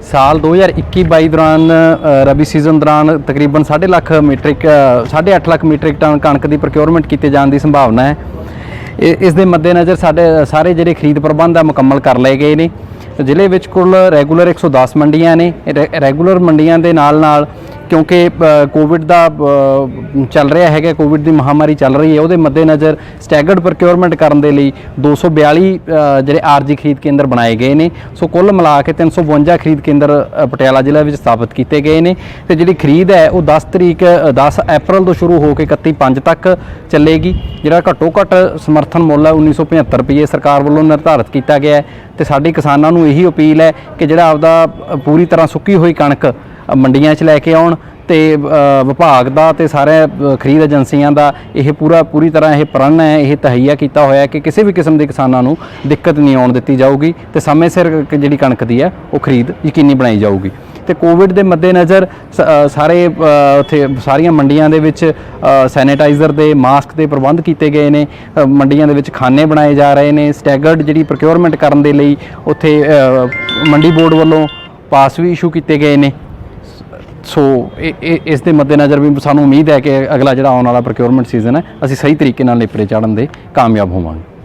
साल 2021-22 दौरान रबी सीजन दौरान तकरीबन 8.5 ਲੱਖ ਮੀਟ੍ਰਿਕ टन कणक की प्रोक्योरमेंट किए जाने की संभावना है। इस दे मद्देनज़र सारे जिहड़े खरीद प्रबंध आ मुकम्मल कर लए गए ने। ਜ਼ਿਲ੍ਹੇ ਵਿੱਚ ਕੁੱਲ ਰੈਗੂਲਰ 110 ਮੰਡੀਆਂ ਨੇ। ਰੈਗੂਲਰ ਮੰਡੀਆਂ ਦੇ ਨਾਲ ਕਿਉਂਕਿ ਕੋਵਿਡ ਦਾ ਚੱਲ ਰਿਹਾ ਹੈਗਾ, ਕੋਵਿਡ ਦੀ ਮਹਾਮਾਰੀ ਚੱਲ ਰਹੀ ਹੈ, ਉਹਦੇ ਮੱਦੇਨਜ਼ਰ ਸਟੈਗਰਡ ਪ੍ਰੋਕਿਉਰਮੈਂਟ ਕਰਨ ਦੇ ਲਈ 242 ਜਿਹੜੇ ਆਰਜੀ ਖਰੀਦ ਕੇਂਦਰ ਬਣਾਏ ਗਏ ਨੇ। ਸੋ ਕੁੱਲ ਮਿਲਾ ਕੇ 352 ਖਰੀਦ ਕੇਂਦਰ ਪਟਿਆਲਾ ਜ਼ਿਲ੍ਹੇ ਵਿੱਚ ਸਥਾਪਿਤ ਕੀਤੇ ਗਏ ਨੇ ਤੇ ਜਿਹੜੀ ਖਰੀਦ ਹੈ ਉਹ 10 ਅਪ੍ਰੈਲ ਤੋਂ ਸ਼ੁਰੂ ਹੋ ਕੇ 31/5 ਤੱਕ ਚੱਲੇਗੀ। ਜਿਹੜਾ ਘੱਟੋ ਘੱਟ ਸਮਰਥਨ ਮੁੱਲ ਹੈ 1975 ਰੁਪਏ ਸਰਕਾਰ ਵੱਲੋਂ ਨਿਰਧਾਰਿਤ ਕੀਤਾ ਗਿਆ ਹੈ ਤੇ ਸਾਡੇ ਕਿਸਾਨਾਂ ਨੂੰ ਇਹੀ ਅਪੀਲ ਹੈ ਕਿ ਜਿਹੜਾ ਆਪਦਾ ਪੂਰੀ ਤਰ੍ਹਾਂ ਸੁੱਕੀ ਹੋਈ ਕਣਕ ਮੰਡੀਆਂ 'ਚ ਲੈ ਕੇ ਆਉਣ ਤੇ ਵਿਭਾਗ ਦਾ ਤੇ ਸਾਰੇ ਖਰੀਦ ਏਜੰਸੀਆਂ ਦਾ ਇਹ ਪੂਰੀ ਤਰ੍ਹਾਂ ਇਹ ਪ੍ਰਣ ਹੈ, ਇਹ ਤਹਈਆ ਕੀਤਾ ਹੋਇਆ ਕਿ ਕਿਸੇ ਵੀ ਕਿਸਮ ਦੇ ਕਿਸਾਨਾਂ ਨੂੰ ਦਿੱਕਤ ਨਹੀਂ ਆਉਣ ਦਿੱਤੀ ਜਾਊਗੀ ਤੇ ਸਮੇਂ ਸਿਰ ਜਿਹੜੀ ਕਣਕ ਦੀ ਹੈ ਉਹ ਖਰੀਦ ਯਕੀਨੀ ਬਣਾਈ ਜਾਊਗੀ। ਤੇ ਕੋਵਿਡ ਦੇ ਮੱਦੇਨਜ਼ਰ ਸਾਰੇ ਉੱਥੇ ਸਾਰੀਆਂ ਮੰਡੀਆਂ ਦੇ ਵਿੱਚ ਸੈਨੀਟਾਈਜ਼ਰ ਦੇ ਮਾਸਕ ਦੇ ਪ੍ਰਬੰਧ ਕੀਤੇ ਗਏ ਨੇ। ਮੰਡੀਆਂ ਦੇ ਵਿੱਚ ਖਾਨੇ ਬਣਾਏ ਜਾ ਰਹੇ ਨੇ। ਸਟੈਗਰਡ ਜਿਹੜੀ ਪ੍ਰੋਕਿਉਰਮੈਂਟ ਕਰਨ ਦੇ ਲਈ ਉੱਥੇ ਮੰਡੀ ਬੋਰਡ ਵੱਲੋਂ ਪਾਸ ਵੀ ਇਸ਼ੂ ਕੀਤੇ ਗਏ ਨੇ। ਸੋ ਇਸ ਦੇ ਮੱਦੇਨਜ਼ਰ ਵੀ ਸਾਨੂੰ ਉਮੀਦ ਹੈ ਕਿ ਅਗਲਾ ਜਿਹੜਾ ਆਉਣ ਵਾਲਾ ਪ੍ਰੋਕਿਉਰਮੈਂਟ ਸੀਜ਼ਨ ਹੈ ਅਸੀਂ ਸਹੀ ਤਰੀਕੇ ਨਾਲ ਨੇਪਰੇ ਚਾੜਨ ਦੇ ਕਾਮਯਾਬ ਹੋਵਾਂਗੇ।